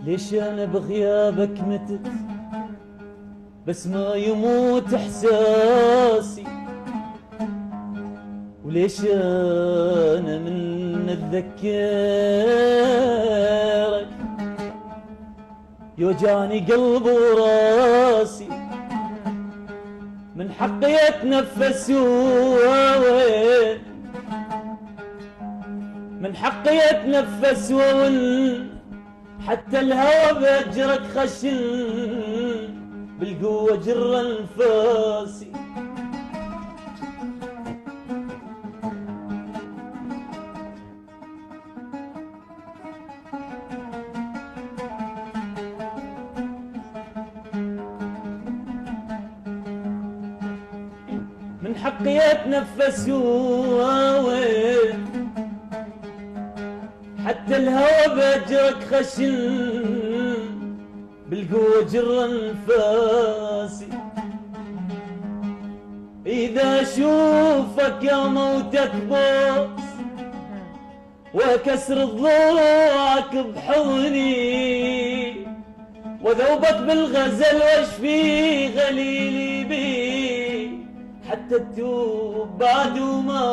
ليش انا بغيابك متت بس ما يموت احساسي، وليش انا من اتذكرك يوجعني قلب وراسي، من حقي اتنفس وين، من حقي اتنفس وون، حتى الهوى بأجرك خشن بالقوة جر انفاسي. من حقي اتنفس وين، حتى الهوى بأجرك خشن بالقوة جر انفاسي. إذا أشوفك يا موتك بوس وكسر ضلوعك بحضني، وذوبك بالغزل واشفي غليلي بي، حتى تتوب بعد وما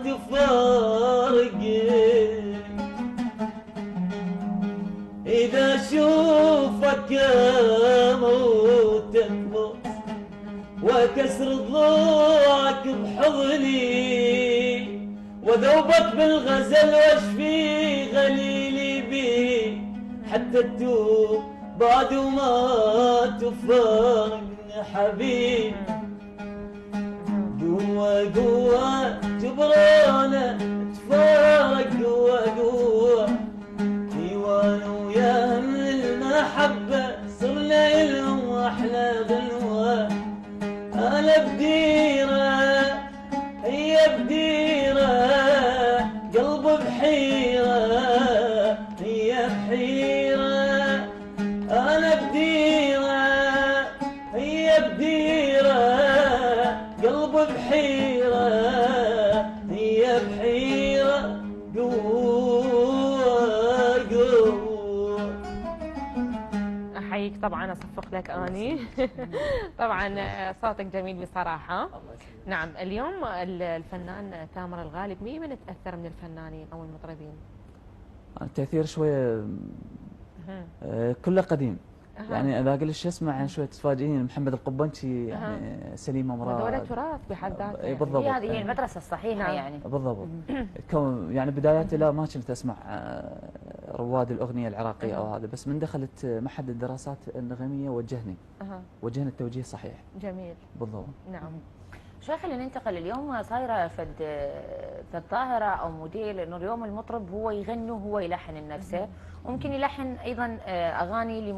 تفارقني. إذا أشوفك يا موتك بوس وكسر ضلوعك بحضني، وذوبك بالغزل واشفي غليلي بي، حتى تتوب بعد وما تفارقني حبيب. قوة قوة جبرانة تفارق، قوة قوة ديوان وياه من المحبة صرنا إلهم أحلى غنوة. أنا بديرة هي بديرة، قلب بحيرة هي بحيرة. أنا بديرة هي بديرة، قلب بحيرة هي بحيرة. قوة قوة. احييك طبعا، اصفق لك اني. طبعا صوتك جميل بصراحه. نعم، اليوم الفنان ثامر الغالب مين من تاثر من الفنانين او المطربين؟ التأثير شوية كله قديم. يعني اذا اقول شو اسمع يعني شويه تفاجئين، محمد القبنشي يعني سليمه مراد، هذول تراث بحد ذاته يعني. بالضبط. هذه هي المدرسه الصحيحه يعني. بالضبط. يعني بداياتي لا ما كنت اسمع رواد الاغنيه العراقيه او هذا، بس من دخلت معهد الدراسات النغميه وجهني التوجيه صحيح. جميل. بالضبط. نعم. شوي خلينا ننتقل. اليوم صايره فد ظاهره او موديل انه اليوم المطرب هو يغني وهو يلحن لنفسه، وممكن يلحن ايضا اغاني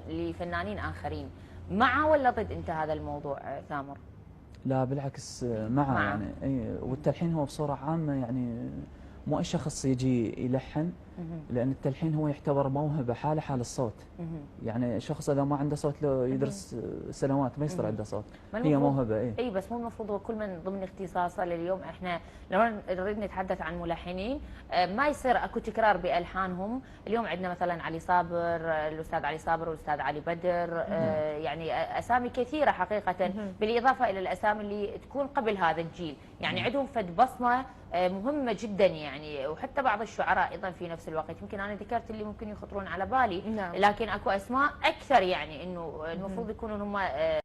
لفنانين اخرين. مع ولا ضد انت هذا الموضوع ثامر؟ لا بالعكس، مع يعني والتلحين هو بصوره عامه يعني مو اي شخص يجي يلحن، لان التلحين هو يعتبر موهبه حال الصوت. يعني شخص اذا ما عنده صوت لو يدرس سنوات ما يصير عنده صوت، هي موهبه. اي بس مو المفروض هو كل من ضمن اختصاصه. لليوم احنا لو نريد نتحدث عن ملحنين ما يصير اكو تكرار بالحانهم. اليوم عندنا مثلا علي صابر، الاستاذ علي صابر والاستاذ علي بدر، يعني اسامي كثيره حقيقه، بالاضافه الى الاسامي اللي تكون قبل هذا الجيل، يعني عندهم فد بصمه مهمه جدا يعني. وحتى بعض الشعراء ايضا في نفس الوقت، يمكن انا ذكرت اللي ممكن يخطرون على بالي، لكن اكو اسماء اكثر يعني انه المفروض يكونوا هم